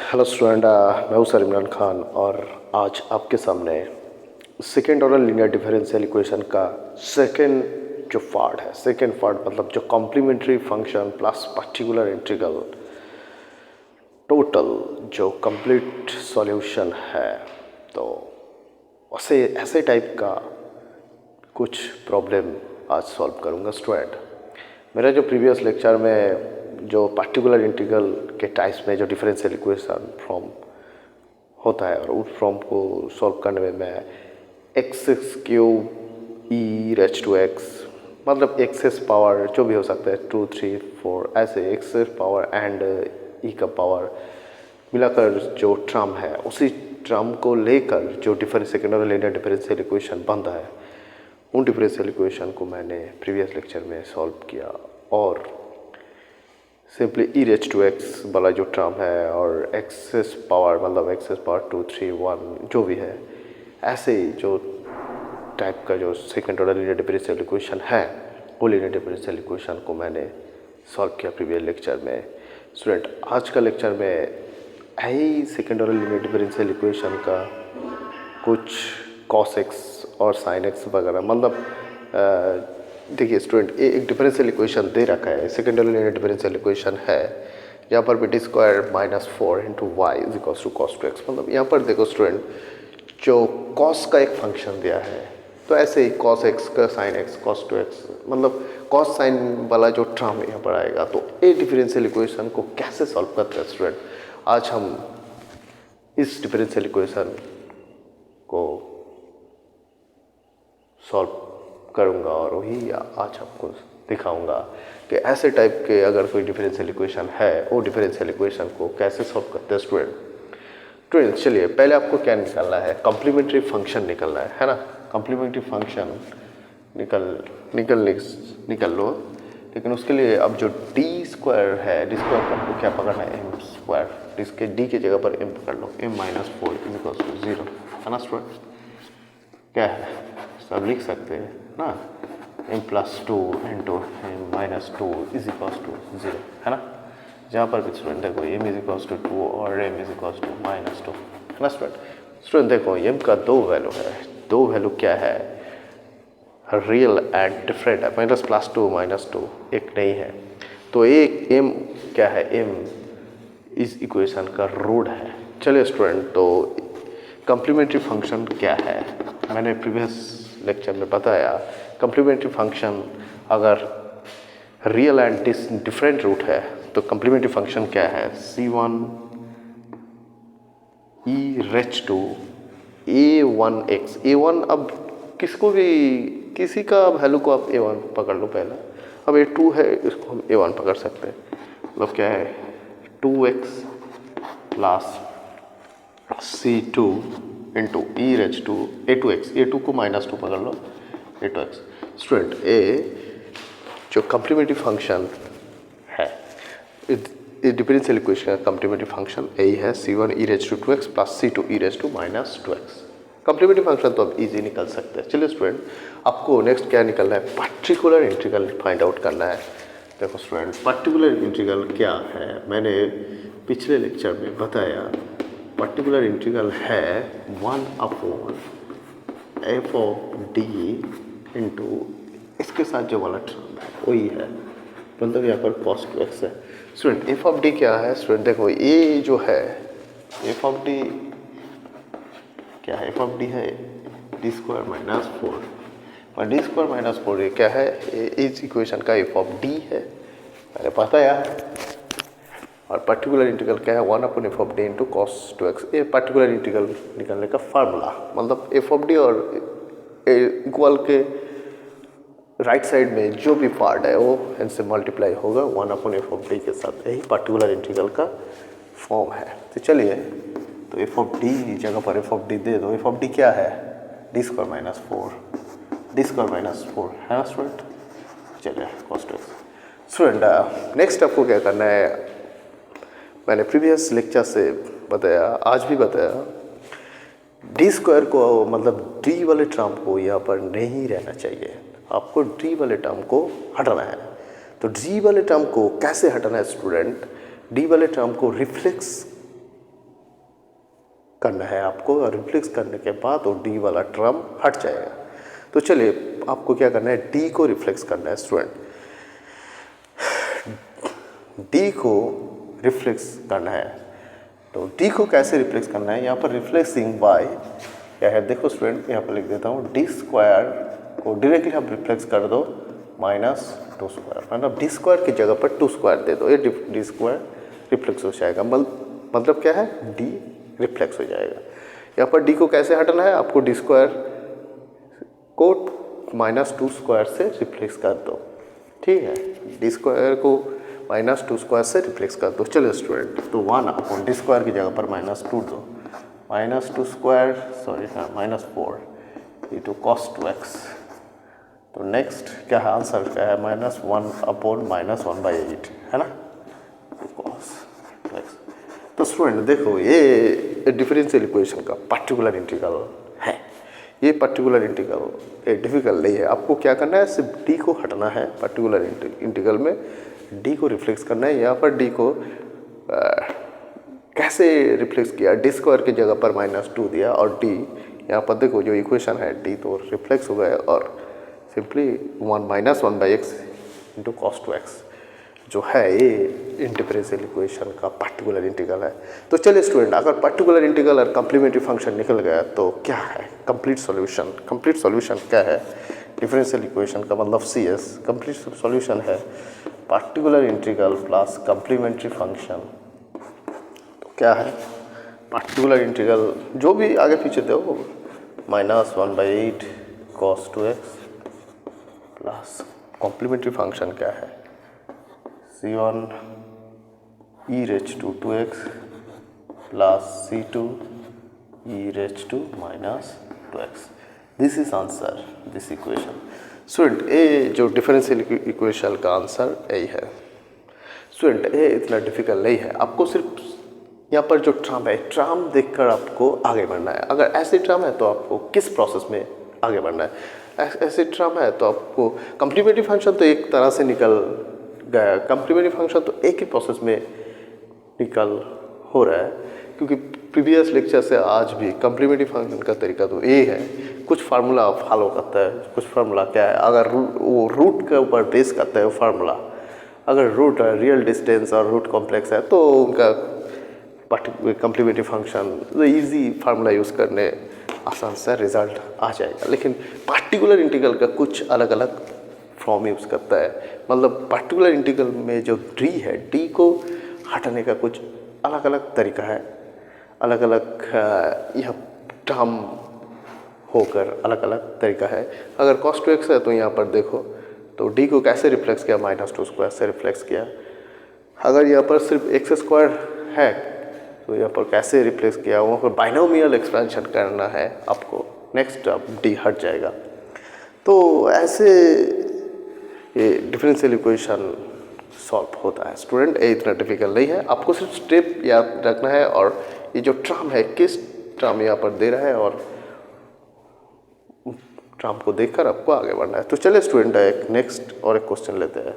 Hello student, मैं हूँ sir Imran Khan और आज आपके सामने second order linear differential equation का सेकेंड जो पार्ट है, सेकेंड पार्ट मतलब जो complementary function plus particular integral total जो कंप्लीट सॉल्यूशन है, तो उसे ऐसे टाइप का कुछ प्रॉब्लम आज सॉल्व करूँगा स्टूडेंट। मेरा जो प्रीवियस लेक्चर में जो पर्टिकुलर इंटीग्रल के टाइप्स में जो डिफरेंशियल इक्वेशन फॉर्म होता है और उस फॉर्म को सॉल्व करने में मैं X cube E raise to X मतलब एक्सेस पावर जो भी हो सकता है 2 3 4 ऐसे एक्सेस पावर एंड ई का पावर मिलाकर जो टर्म है उसी टर्म को लेकर जो second order linear differential equation बनता है उन डिफरेंशियल इक्वेशन को मैंने प्रीवियस लेक्चर में सॉल्व किया और simply E raise to X वाला जो टर्म है और एक्सेस पावर मतलब एक्सेस पावर 2 3 1 जो भी है, ऐसे ही जो टाइप का जो second order linear differential equation है वो लीनियर डिफरेंशियल इक्वेशन को मैंने सॉल्व किया प्रीवियस लेक्चर में। स्टूडेंट, आज का लेक्चर में यही second order linear differential equation का कुछ कॉस एक्स और साइन एक्स वगैरह मतलब देखिए स्टूडेंट, ये एक डिफरेंशियल इक्वेशन दे रखा है, second order linear differential equation है यहाँ पर B square minus 4 into Y is equals to cos two X. मतलब यहाँ पर देखो स्टूडेंट, जो कॉस का एक फंक्शन दिया है तो ऐसे ही कॉस एक्स का sine x cos two X मतलब कॉस साइन वाला जो टर्म यहाँ पर आएगा, तो ये डिफरेंशियल इक्वेशन को कैसे सॉल्व करते हैं स्टूडेंट, आज हम इस डिफरेंशियल इक्वेशन को सॉल्व करूँगा और वही आज आपको दिखाऊंगा कि ऐसे टाइप के अगर कोई डिफरेंशियल इक्वेशन है वो डिफरेंशियल इक्वेशन को कैसे सॉल्व करते हैं स्टूडेंट। चलिए पहले आपको क्या निकालना है, कॉम्प्लीमेंट्री फंक्शन निकालना है ना। कॉम्प्लीमेंट्री फंक्शन निकल लो, लेकिन उसके लिए अब जो डी स्क्वायर है, डी स्क्वायर को आपको क्या पकड़ना है, एम स्क्वायर, इसके डी की जगह पर एम पकड़ लो, M minus 4 is equals to 0 है ना स्टूडेंट। क्या है सब लिख सकते हैं ना, M plus 2 into M minus 2 is equals to 0 है ना। जहाँ पर भी स्टूडेंट देखो एम इज इक्वल्स टू 2 और M is equals to minus 2 है ना स्टूडेंट देखो एम का दो वैल्यू है, दो वैल्यू क्या है, रियल एंड डिफरेंट है, माइनस प्लस 2 माइनस 2 एक नहीं है, तो एक एम क्या है, एम इस इक्वेशन का रूट है। चलिए स्टूडेंट, तो कॉम्प्लीमेंट्री फंक्शन क्या है, मैंने प्रीवियस लेक्चर में बताया कॉम्प्लीमेंट्री फंक्शन अगर रियल एंड डिफरेंट रूट है तो कॉम्प्लीमेंट्री फंक्शन क्या है, c1 e raise to a1x, a1 अब किसको भी किसी का वैल्यू को आप a1 पकड़ लो पहले, अब a2 है इसको हम a1 पकड़ सकते हैं, मतलब क्या है 2x plus c2 into E raise to a2x, a2 को माइनस 2 पकड़ लो a2x। स्टूडेंट ए जो कॉम्प्लीमेंट्री फंक्शन है डिफरेंशियल इक्वेशन का कॉम्प्लीमेंट्री फंक्शन यही है c1 E raise to 2x plus c2 E raise to minus 2x। Complementary function तो अब इजी निकल सकते हैं। चलिए स्टूडेंट, आपको नेक्स्ट क्या निकलना है, पर्टिकुलर इंटीग्रल फाइंड आउट करना है। देखो स्टूडेंट, पर्टिकुलर इंटीग्रल क्या है, मैंने पिछले लेक्चर में बताया पर्टिकुलर इंटीग्रल है 1/f ऑफ डी इंटू इसके साथ जो वाला टर्म है वही है, मतलब यहाँ पर cos 2x है। स्टूडेंट एफ ऑफ डी क्या है, स्टूडेंट देखो ये जो है एफ ऑफ डी क्या है, एफ ऑफ डी है डी स्क्वायर माइनस 4 और डी स्क्वायर माइनस 4 ये क्या है, इस इक्वेशन का एफ ऑफ डी है, मैंने बताया। और पर्टिकुलर इंटीग्रल क्या है, 1/f of D into cos 2x, ये पर्टिकुलर इंटीग्रल निकालने का फार्मूला, मतलब एफ ऑफ डी और इक्वल के राइट साइड में जो भी पार्ट है वो इनसे मल्टीप्लाई होगा 1/f ऑफ डी के साथ, यही पर्टिकुलर इंटीग्रल का फॉर्म है। तो चलिए, तो एफ ऑफ डी जगह पर एफ ऑफ डी दे दो, एफ ऑफ डी क्या है, D square minus 4, D square minus 4 है ना स्टूडेंट। चलिए कॉस 2x। स्टूडेंट नेक्स्ट आपको क्या करना है, मैंने प्रीवियस लेक्चर से बताया, आज भी बताया, डी स्क्वायर को मतलब डी वाले टर्म को यहाँ पर नहीं रहना चाहिए, आपको डी वाले टर्म को हटाना है। तो डी वाले टर्म को कैसे हटाना है स्टूडेंट, डी वाले टर्म को रिफ्लेक्स करना है आपको, और रिफ्लेक्स करने के बाद वो डी वाला टर्म हट जाएगा। तो चलिए आपको क्या करना है, डी को रिफ्लेक्स करना है स्टूडेंट। डी को रिफ्लेक्स करना है, तो डी को कैसे रिफ्लेक्स करना है, यहाँ पर रिफ्लेक्सिंग बाय क्या है, देखो स्टूडेंट यहाँ पर लिख देता हूँ, डी स्क्वायर को डायरेक्टली आप रिफ्लेक्स कर दो -2 स्क्वायर, मतलब डी स्क्वायर की जगह पर 2 स्क्वायर दे दो, ये डी स्क्वायर रिफ्लेक्स हो जाएगा। मतलब क्या है, डी रिफ्लेक्स हो जाएगा। यहाँ पर डी को कैसे हटाना है, आपको डी स्क्वायर को -2 स्क्वायर से रिफ्लेक्स कर दो, ठीक है, डी स्क्वायर को -2 स्क्वायर से रिफ्लेक्स कर दो। चलो स्टूडेंट, तो 1 अपॉन डी स्क्वायर की जगह पर -2 दो, -2 स्क्वायर सॉरी हाँ -4 इंटू cos 2x। तो नेक्स्ट क्या है, आंसर क्या है, -1 अपॉन -1/8 है ना, cos 2x। तो स्टूडेंट देखो, ये डिफरेंशियल इक्वेशन का पार्टिकुलर इंटीग्रल है, ये पार्टिकुलर इंटीग्रल डिफिकल्ट नहीं है। आपको क्या करना है, सिर्फ डी को हटाना है, पार्टिकुलर इंटीग्रल में डी को रिफ्लेक्स करना है। यहाँ पर डी को कैसे रिफ्लेक्स किया, डी स्क्वायर की जगह पर -2 दिया, और डी यहाँ पर देखो जो इक्वेशन है, डी तो रिफ्लेक्स हो गया, और सिंपली 1 इंटू cos 2x जो है ये डिफरेंशियल इक्वेशन का पार्टिकुलर इंटीग्रल है। तो चलिए स्टूडेंट, अगर पार्टिकुलर इंटीग्रल और कम्प्लीमेंट्री फंक्शन निकल गया तो क्या है कंप्लीट सॉल्यूशन। कंप्लीट सॉल्यूशन क्या है डिफरेंशियल इक्वेशन का, मतलब CS कंप्लीट सॉल्यूशन है particular integral plus complementary function. तो क्या है पार्टिकुलर इंटीग्रल, जो भी आगे पीछे दो, -1/8 cos 2x plus complementary function क्या है, C1 e raised to 2x plus C2 e raised to -2x। This is answer this equation. Student ये जो डिफरेंशियल इक्वेशन का आंसर यही है। स्टूडेंट ये इतना डिफिकल्ट नहीं है, आपको सिर्फ यहाँ पर जो ट्राम है, ट्राम देखकर आपको आगे बढ़ना है। अगर ऐसे ट्राम है तो आपको किस प्रोसेस में आगे बढ़ना है, ऐसे ट्राम है तो आपको कम्प्लीमेंट्री फंक्शन तो एक तरह से निकल गया, कम्प्लीमेंट्री फंक्शन तो एक ही प्रोसेस में निकल हो रहा है, क्योंकि प्रीवियस लेक्चर से आज भी कम्प्लीमेंट्री फंक्शन का तरीका तो ये है, कुछ फार्मूला फॉलो करता है। कुछ फार्मूला क्या है, अगर वो रूट के ऊपर बेस करता है वो फार्मूला, अगर रूट रियल डिस्टेंस और रूट कॉम्प्लेक्स है तो उनका complementary function easy formula use करने आसान से रिजल्ट आ जाएगा। लेकिन पार्टिकुलर इंटीग्रल का कुछ अलग अलग फॉर्म यूज़ करता है, मतलब पार्टिकुलर इंटीग्रल में जो डी है, डी को हटाने का कुछ अलग अलग तरीका है, अलग अलग यह टर्म होकर अलग अलग तरीका है। अगर cos 2x है तो यहाँ पर देखो, तो डी को कैसे रिफ्लेक्स किया, -2 स्क्वायर से रिफ्लेक्स किया। अगर यहाँ पर सिर्फ x² है तो यहाँ पर कैसे रिप्लेस किया, वहाँ पर बाइनोमियल एक्सपेंशन करना है आपको, नेक्स्ट अब डी हट जाएगा। तो ऐसे ये डिफरेंशियल इक्वेशन सॉल्व होता है। स्टूडेंट ये इतना डिफिकल्ट नहीं है, आपको सिर्फ स्टेप याद रखना है, और ये जो टर्म है किस टर्म यहाँ पर दे रहा है, और टर्म को देखकर आपको आगे बढ़ना है। तो चलिए स्टूडेंट एक नेक्स्ट और एक क्वेश्चन लेते हैं।